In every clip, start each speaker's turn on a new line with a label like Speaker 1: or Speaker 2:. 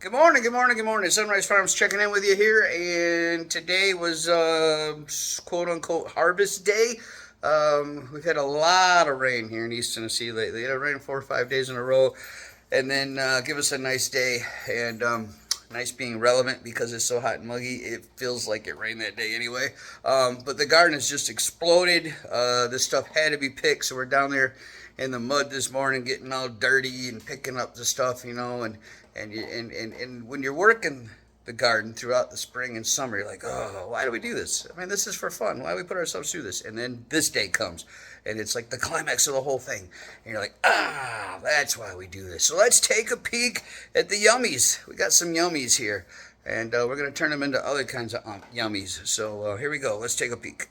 Speaker 1: Good morning, good morning, good morning. Sunrise Farms checking in with you here, and today was quote unquote harvest day. We've had a lot of rain here in East Tennessee lately. It rained 4 or 5 days in a row, and then give us a nice day, and nice being relevant because it's so hot and muggy. It feels like it rained that day anyway. But the garden has just exploded. This stuff had to be picked, so we're down there in the mud this morning, getting all dirty and picking up the stuff, and when you're working the garden throughout the spring and summer, you're like, oh, why do we do this? I mean, this is for fun. Why do we put ourselves through this? And then this day comes, and it's like the climax of the whole thing. And you're like, that's why we do this. So let's take a peek at the yummies. We got some yummies here, and we're going to turn them into other kinds of yummies. So here we go. Let's take a peek.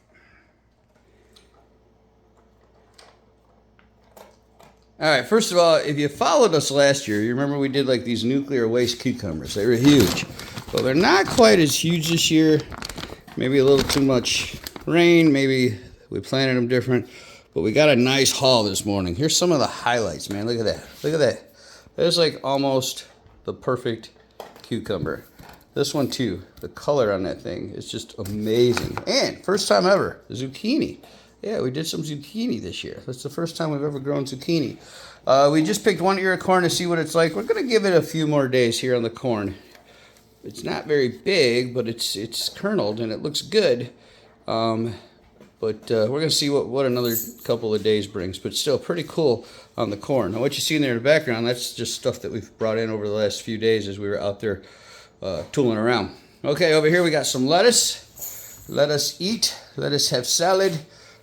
Speaker 1: All right, first of all, if you followed us last year, you remember we did like these nuclear waste cucumbers. They were huge. Well, they're not quite as huge this year. Maybe a little too much rain. Maybe we planted them different. But we got a nice haul this morning. Here's some of the highlights, man. Look at that. Look at that. That's like almost the perfect cucumber. This one too. The color on that thing is just amazing. And first time ever, zucchini. Yeah, we did some zucchini this year. That's the first time we've ever grown zucchini. We just picked one ear of corn to see what it's like. We're going to give it a few more days here on the corn. It's not very big, but it's kerneled and it looks good. But we're going to see what another couple of days brings. But still pretty cool on the corn. Now what you see in there in the background, that's just stuff that we've brought in over the last few days as we were out there tooling around. Okay, over here we got some lettuce. Let us eat. Let us have salad.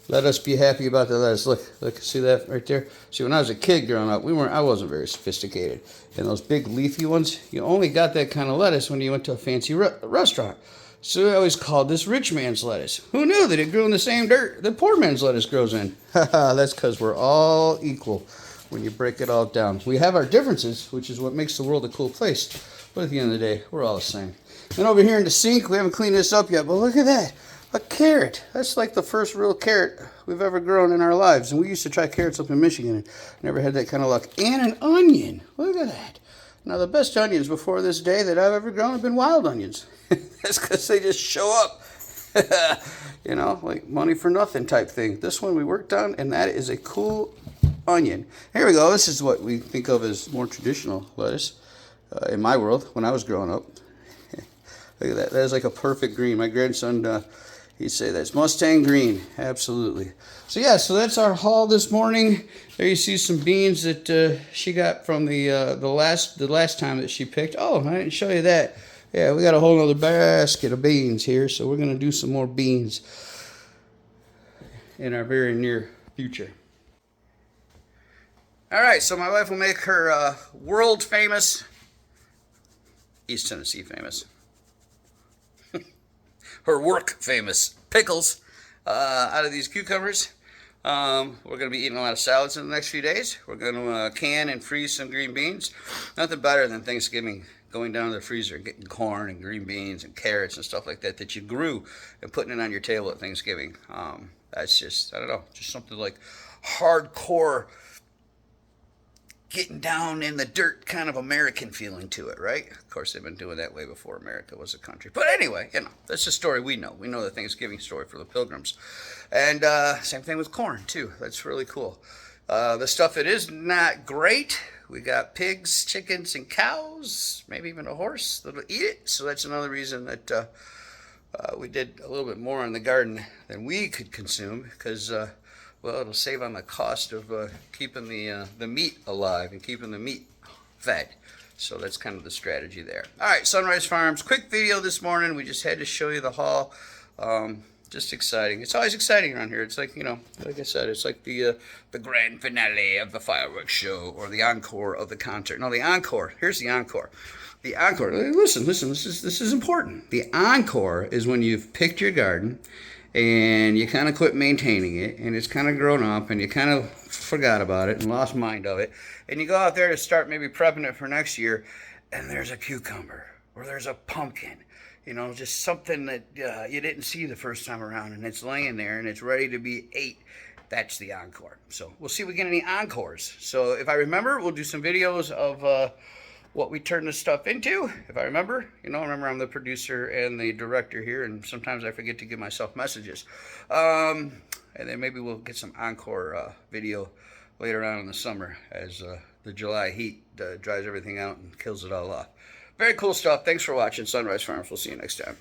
Speaker 1: Let us be happy about the lettuce. Look, see that right there? See, when I was a kid growing up, I wasn't very sophisticated. And those big leafy ones, you only got that kind of lettuce when you went to a fancy restaurant. So we always called this rich man's lettuce. Who knew that it grew in the same dirt that poor man's lettuce grows in? That's because we're all equal when you break it all down. We have our differences, which is what makes the world a cool place. But at the end of the day, we're all the same. And over here in the sink, we haven't cleaned this up yet, but look at that. A carrot. That's like the first real carrot we've ever grown in our lives. And we used to try carrots up in Michigan and never had that kind of luck. And an onion. Look at that. Now, the best onions before this day that I've ever grown have been wild onions. That's because they just show up. Like money for nothing type thing. This one we worked on, and that is a cool onion. Here we go. This is what we think of as more traditional lettuce in my world when I was growing up. Look at that. That is like a perfect green. My grandson, he'd say that's Mustang green. Absolutely. So yeah, so that's our haul this morning. There you see some beans that she got from the last time that she picked. Oh, I didn't show you that. Yeah, we got a whole other basket of beans here, so we're gonna do some more beans in our very near future. All right, so my wife will make her world famous, East Tennessee famous, her work famous pickles out of these cucumbers. We're going to be eating a lot of salads in the next few days. We're going to can and freeze some green beans. Nothing better than Thanksgiving, going down to the freezer and getting corn and green beans and carrots and stuff like that you grew and putting it on your table at Thanksgiving. That's just, I don't know, just something like hardcore getting down in the dirt kind of American feeling to it, right? Of course, they've been doing that way before America was a country. But anyway, that's a story we know. We know the Thanksgiving story for the Pilgrims. And same thing with corn, too. That's really cool. The stuff that is not great, we got pigs, chickens, and cows, maybe even a horse that'll eat it. So that's another reason that we did a little bit more in the garden than we could consume because well, it'll save on the cost of keeping the meat alive and keeping the meat fed. So that's kind of the strategy there. All right, Sunrise Farms, quick video this morning. We just had to show you the haul. Just exciting. It's always exciting around here. It's like, like I said, it's like the grand finale of the fireworks show or the encore of the concert. No, the encore. Here's the encore. The encore. Listen. This is important. The encore is when you've picked your garden and you kind of quit maintaining it, and it's kind of grown up, and you kind of forgot about it and lost mind of it, and you go out there to start maybe prepping it for next year, and there's a cucumber, or there's a pumpkin, just something that you didn't see the first time around, and it's laying there, and it's ready to be ate. That's the encore. So we'll see if we get any encores. So if I remember, we'll do some videos of what we turn this stuff into, if I remember. You know, remember I'm the producer and the director here, and sometimes I forget to give myself messages. And then maybe we'll get some encore video later on in the summer as the July heat dries everything out and kills it all off. Very cool stuff. Thanks for watching Sunrise Farms. We'll see you next time.